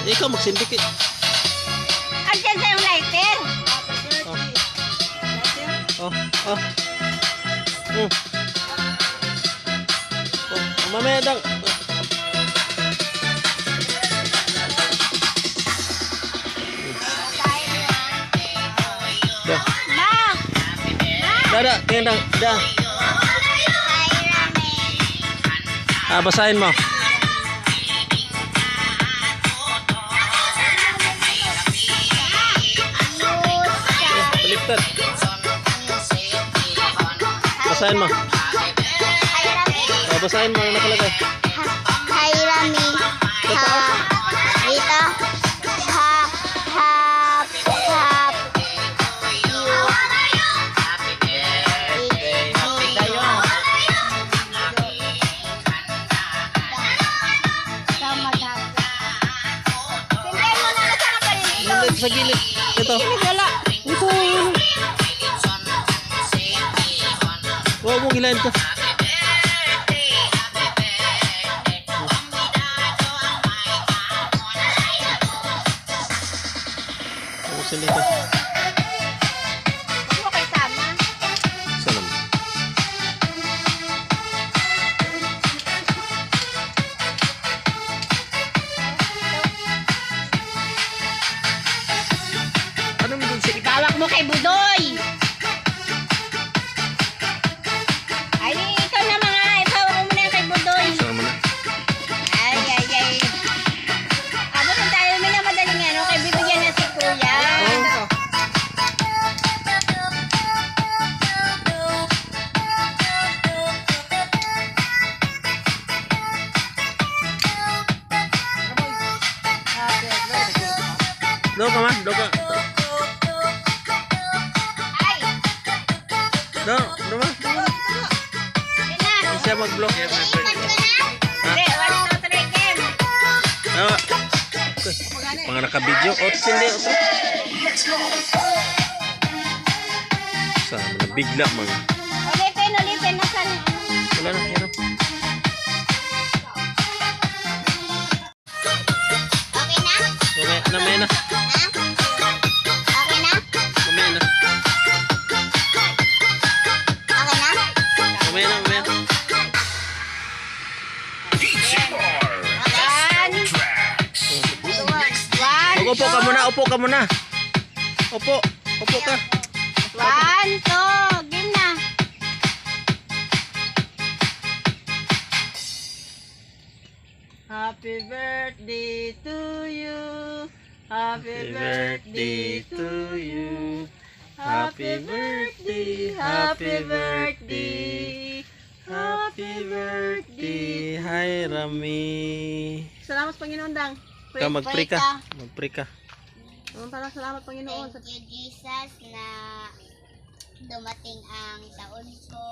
Ikaw magsindikit. Andiyan sa yung lighter. Oh. Mamaya dang. Dah. Tingnan dang. Dah. Basahin mo. Baliktad. Basahin mo. Basahin mo ang nakalagay. Hi, Rami. Dito. Sa gilid. Ito. Wala. Ito. Huwag mo gilain to. Ubusin dito. Huwag mo kayo sama. Salam. Ano mo dun siya? Ibawak mo kay Budoy. Ay, ikaw na mga. Ibawak mo muna kay Budoy. Sama na. Ay. Abutin tayo na madaling ano. Kay bibigyan na si Kuya. Doon ka man. Doon ka. Ay, Doon ba? yun na. Siya mag-block. Iipan ko na. Hindi, 1, 2, 3, game. Mga naka-video. Hindi. Sama na. Bigla mga. Ulipin. Nasaan? Wala na. Yan o. Okay na? Namaya na. Ha? Okay na? Mamaya na. Okay na? Mamaya na. Upo ka muna. Upo ka. 1, 2, game na. Happy birthday to you. Happy birthday to you. Happy birthday. Happy birthday. Happy birthday. Hi, Rami. Salamat Panginoon dang. Ikaw mag-pray ka. Salamat Panginoon. Thank you, Jesus, na dumating ang taon ko.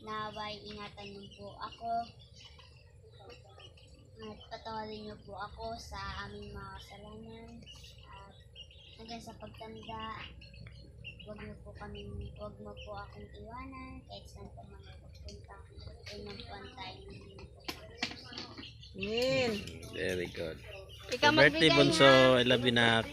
Naway ingatan niyo po ako. At patawarin niyo po ako sa aming mga kasalanan. At hanggang sa pagtanda, huwag mo po akong iwanan kahit saan pa mga pagpunta. Pinampuan tayo ng Amen. Very good. Ikaw Birthday magbigay Bunso. na. I love you, nak.